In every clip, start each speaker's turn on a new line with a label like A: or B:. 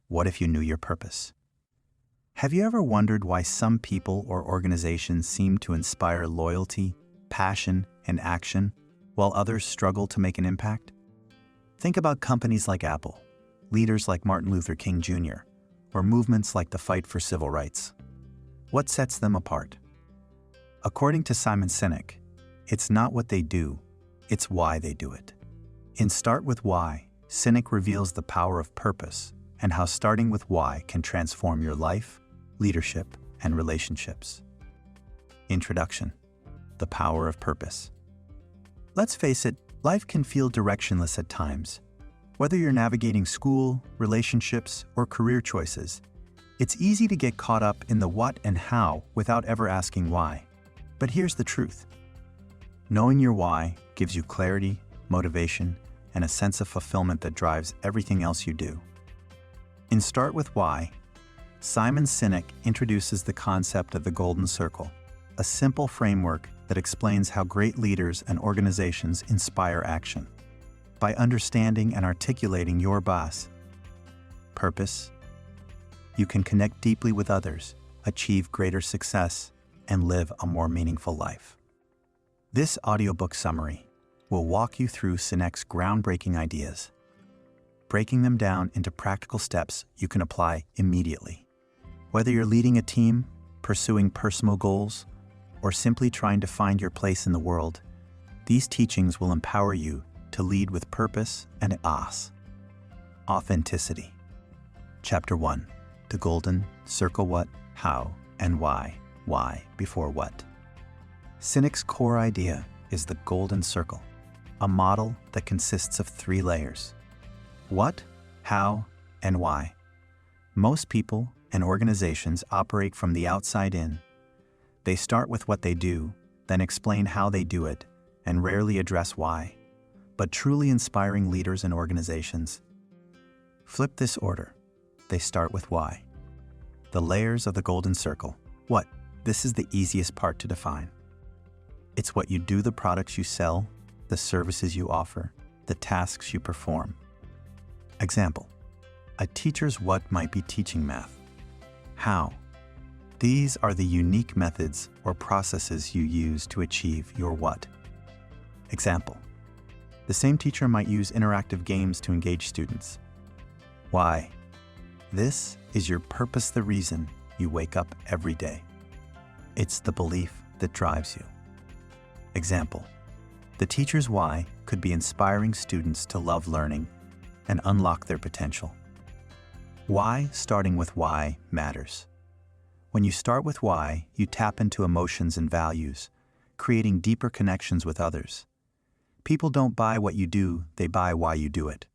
A: What if you knew your purpose? Have you ever wondered why some people or organizations seem to inspire loyalty, passion, and action, while others struggle to make an impact? Think about companies like Apple, leaders like Martin Luther King Jr., or movements like the fight for civil rights. What sets them apart? According to Simon Sinek, it's not what they do, it's why they do it. In Start With Why, Sinek reveals the power of purpose and how starting with why can transform your life, leadership, and relationships. Introduction: the power of purpose. Let's face it, life can feel directionless at times. Whether you're navigating school, relationships, or career choices, it's easy to get caught up in the what and how without ever asking why. But here's the truth. Knowing your why gives you clarity, motivation, and a sense of fulfillment that drives everything else you do. In Start With Why, Simon Sinek introduces the concept of the Golden Circle, a simple framework that explains how great leaders and organizations inspire action. By understanding and articulating your purpose, you can connect deeply with others, achieve greater success, and live a more meaningful life. This audiobook summary will walk you through Sinek's groundbreaking ideas, breaking them down into practical steps you can apply immediately. Whether you're leading a team, pursuing personal goals, or simply trying to find your place in the world, these teachings will empower you to lead with purpose and authenticity. Chapter 1. The Golden Circle: What, How, and Why. Why before what. Sinek's core idea is the Golden Circle, a model that consists of 3 layers: what, how, and why. Most people and organizations operate from the outside in. They start with what they do, then explain how they do it, and rarely address why. But truly inspiring leaders and organizations flip this order. They start with why. The layers of the Golden Circle. What? This is the easiest part to define. It's what you do, the products you sell, the services you offer, the tasks you perform. Example: a teacher's what might be teaching math. How? These are the unique methods or processes you use to achieve your what. Example: the same teacher might use interactive games to engage students. Why? This is your purpose, the reason you wake up every day. It's the belief that drives you. Example: the teacher's why could be inspiring students to love learning and unlock their potential. Why? Starting with why matters. When you start with why, you tap into emotions and values, creating deeper connections with others. People don't buy what you do, they buy why you do it.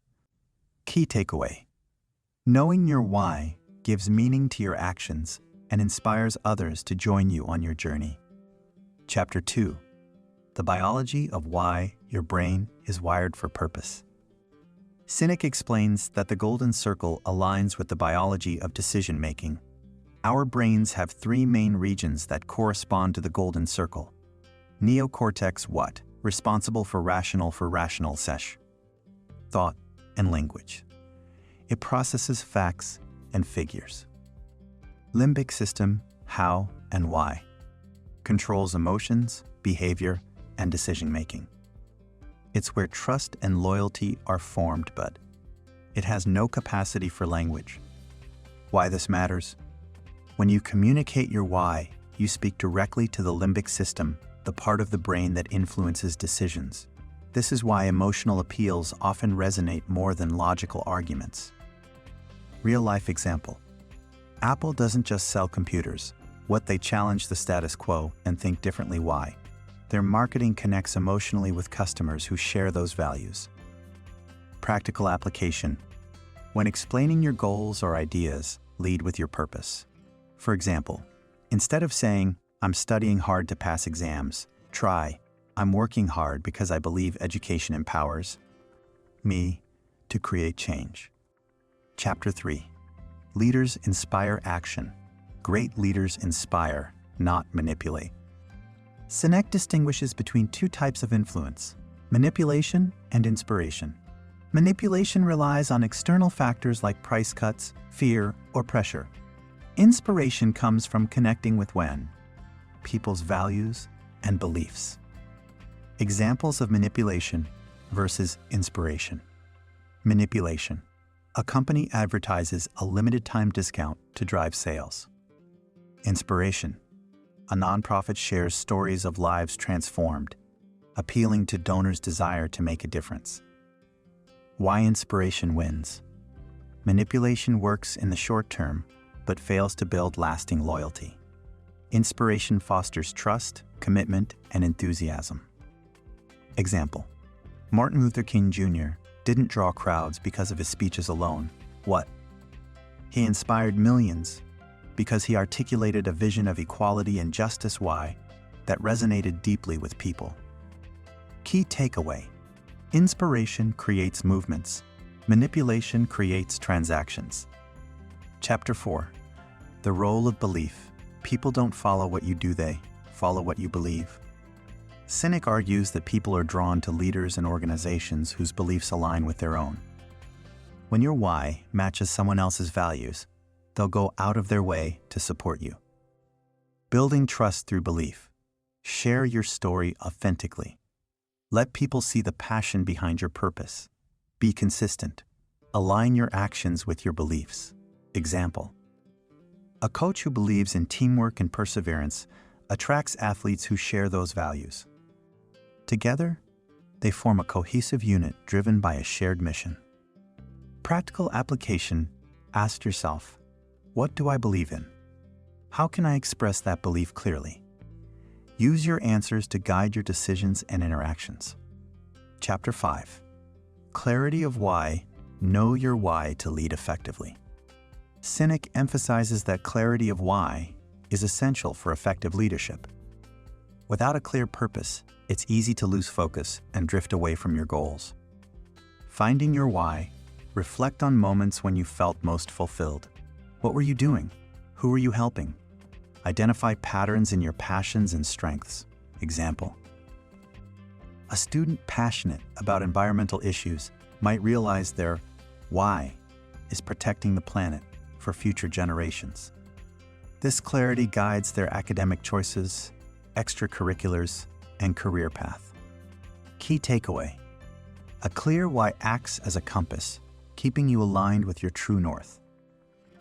A: Key takeaway: knowing your why gives meaning to your actions and inspires others to join you on your journey. Chapter 2. The biology of why your brain is wired for purpose. Sinek explains that the Golden Circle aligns with the biology of decision-making. Our brains have 3 main regions that correspond to the Golden Circle. Neocortex: what? Responsible for rational sesh, thought, and language. It processes facts and figures. Limbic system: how and why. Controls emotions, behavior, and decision-making. It's where trust and loyalty are formed, but it has no capacity for language. Why this matters? When you communicate your why, you speak directly to the limbic system, the part of the brain that influences decisions. This is why emotional appeals often resonate more than logical arguments. Real-life example: Apple doesn't just sell computers. What they challenge the status quo and think differently. Why? Their marketing connects emotionally with customers who share those values. Practical application: when explaining your goals or ideas, lead with your purpose. For example, instead of saying, "I'm studying hard to pass exams," try, "I'm working hard because I believe education empowers me to create change." Chapter 3. Leaders inspire action. Great leaders inspire, not manipulate. Sinek distinguishes between 2 types of influence: manipulation and inspiration. Manipulation relies on external factors like price cuts, fear, or pressure. Inspiration comes from connecting with people's values and beliefs. Examples of manipulation versus inspiration. Manipulation. A company advertises a limited time discount to drive sales. Inspiration. A nonprofit shares stories of lives transformed, appealing to donors' desire to make a difference. Why inspiration wins. Manipulation works in the short term, but fails to build lasting loyalty. Inspiration fosters trust, commitment, and enthusiasm. Example. Martin Luther King Jr. didn't draw crowds because of his speeches alone. What? He inspired millions because he articulated a vision of equality and justice. Why? That resonated deeply with people. Key takeaway. Inspiration creates movements. Manipulation creates transactions. Chapter 4. The role of belief. People don't follow what you do, they follow what you believe. Sinek argues that people are drawn to leaders and organizations whose beliefs align with their own. When your why matches someone else's values, they'll go out of their way to support you. Building trust through belief. Share your story authentically. Let people see the passion behind your purpose. Be consistent. Align your actions with your beliefs. Example. A coach who believes in teamwork and perseverance attracts athletes who share those values. Together, they form a cohesive unit driven by a shared mission. Practical application. Ask yourself, what do I believe in? How can I express that belief clearly? Use your answers to guide your decisions and interactions. Chapter 5. Clarity of why. Know your why to lead effectively. Sinek emphasizes that clarity of why is essential for effective leadership. Without a clear purpose, it's easy to lose focus and drift away from your goals. Finding your why. Reflect on moments when you felt most fulfilled. What were you doing? Who were you helping? Identify patterns in your passions and strengths. Example. A student passionate about environmental issues might realize their why is protecting the planet for future generations. This clarity guides their academic choices, extracurriculars, and career path. Key takeaway. A clear why acts as a compass, keeping you aligned with your true north.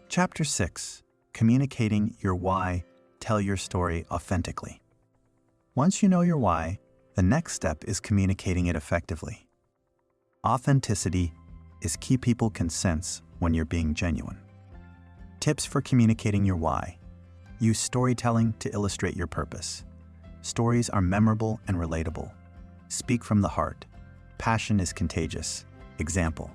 A: Chapter 6. Communicating your why. Tell your story authentically. Once you know your why, the next step is communicating it effectively. Authenticity is key. People can sense when you're being genuine. Tips for communicating your why. Use storytelling to illustrate your purpose. Stories are memorable and relatable. Speak from the heart. Passion is contagious. Example.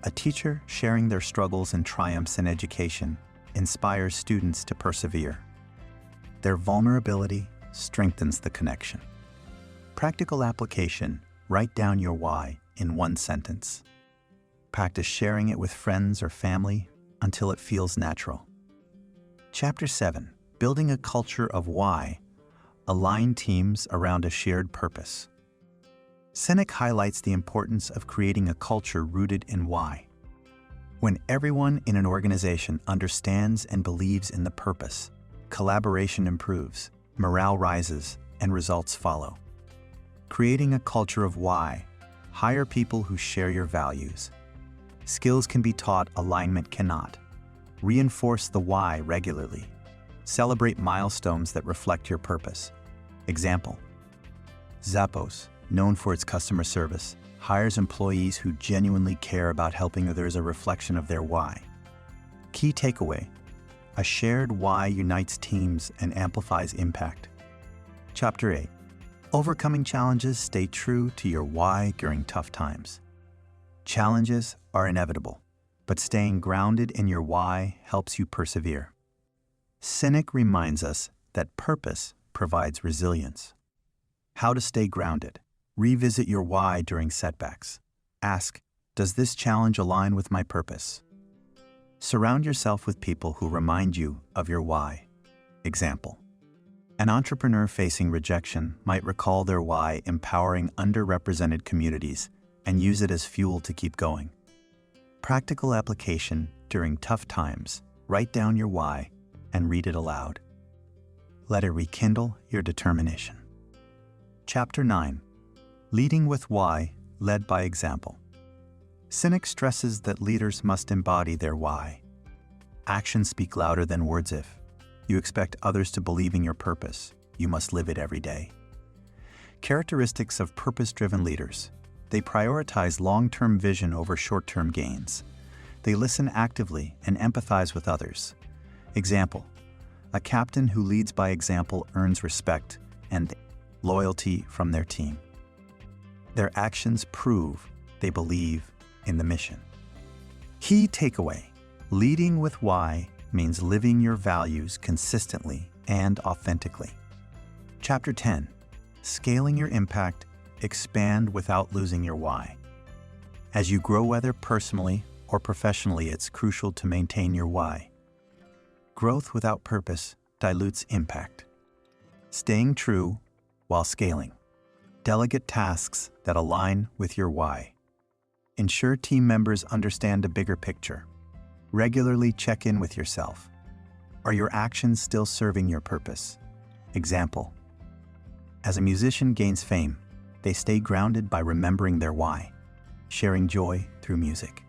A: A teacher sharing their struggles and triumphs in education inspires students to persevere. Their vulnerability strengthens the connection. Practical application. Write down your why in one sentence. Practice sharing it with friends or family until it feels natural. Chapter 7. Building a culture of why. Align teams around a shared purpose. Sinek highlights the importance of creating a culture rooted in why. When everyone in an organization understands and believes in the purpose, collaboration improves, morale rises, and results follow. Creating a culture of why. Hire people who share your values. Skills can be taught, alignment cannot. Reinforce the why regularly. Celebrate milestones that reflect your purpose. Example. Zappos, known for its customer service, hires employees who genuinely care about helping others, a reflection of their why. Key takeaway. A shared why unites teams and amplifies impact. Chapter 8. Overcoming challenges. Stay true to your why during tough times. Challenges are inevitable, but staying grounded in your why helps you persevere. Sinek reminds us that purpose provides resilience. How to stay grounded. Revisit your why during setbacks. Ask, does this challenge align with my purpose? Surround yourself with people who remind you of your why. Example. An entrepreneur facing rejection might recall their why, empowering underrepresented communities and use it as fuel to keep going. Practical application during tough times. Write down your why and read it aloud. Let it rekindle your determination. Chapter 9. Leading with Why, Led by Example. Sinek stresses that leaders must embody their why. Actions speak louder than words. If you expect others to believe in your purpose, you must live it every day. Characteristics of purpose-driven leaders. They prioritize long-term vision over short-term gains. They listen actively and empathize with others. Example: a captain who leads by example earns respect and loyalty from their team. Their actions prove they believe in the mission. Key takeaway: leading with why means living your values consistently and authentically. Chapter 10. Scaling your impact. Expand without losing your why. As you grow, whether personally or professionally, it's crucial to maintain your why. Growth without purpose dilutes impact. Staying true while scaling. Delegate tasks that align with your why. Ensure team members understand a bigger picture. Regularly check in with yourself. Are your actions still serving your purpose? Example: as a musician gains fame, they stay grounded by remembering their why, sharing joy through music.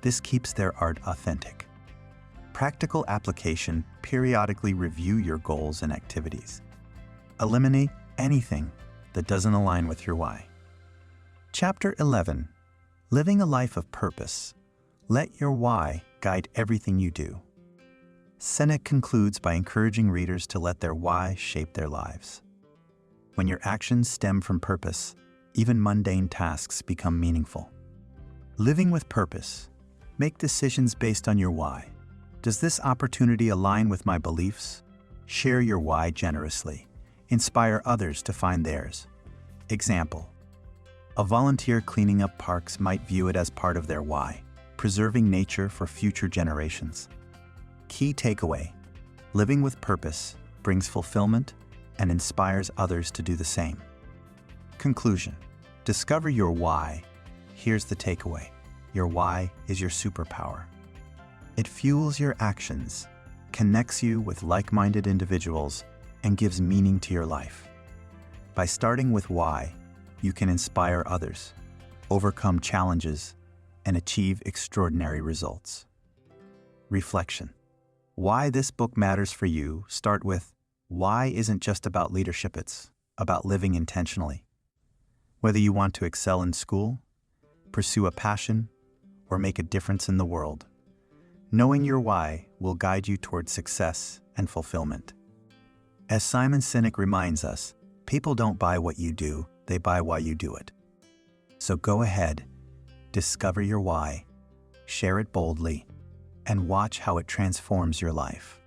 A: This keeps their art authentic. Practical application. Periodically review your goals and activities. Eliminate anything that doesn't align with your why. Chapter 11. Living a life of purpose. Let your why guide everything you do. Sinek concludes by encouraging readers to let their why shape their lives. When your actions stem from purpose, even mundane tasks become meaningful. Living with purpose. Make decisions based on your why. Does this opportunity align with my beliefs? Share your why generously. Inspire others to find theirs. Example: a volunteer cleaning up parks might view it as part of their why, preserving nature for future generations. Key takeaway: living with purpose brings fulfillment and inspires others to do the same. Conclusion: discover your why. Here's the takeaway: your why is your superpower. It fuels your actions, connects you with like-minded individuals, and gives meaning to your life. By starting with why, you can inspire others, overcome challenges, and achieve extraordinary results. Reflection: why this book matters for you. Start with why isn't just about leadership, it's about living intentionally. Whether you want to excel in school, pursue a passion, or make a difference in the world, knowing your why will guide you toward success and fulfillment. As Simon Sinek reminds us, people don't buy what you do, they buy why you do it. So go ahead, discover your why, share it boldly, and watch how it transforms your life.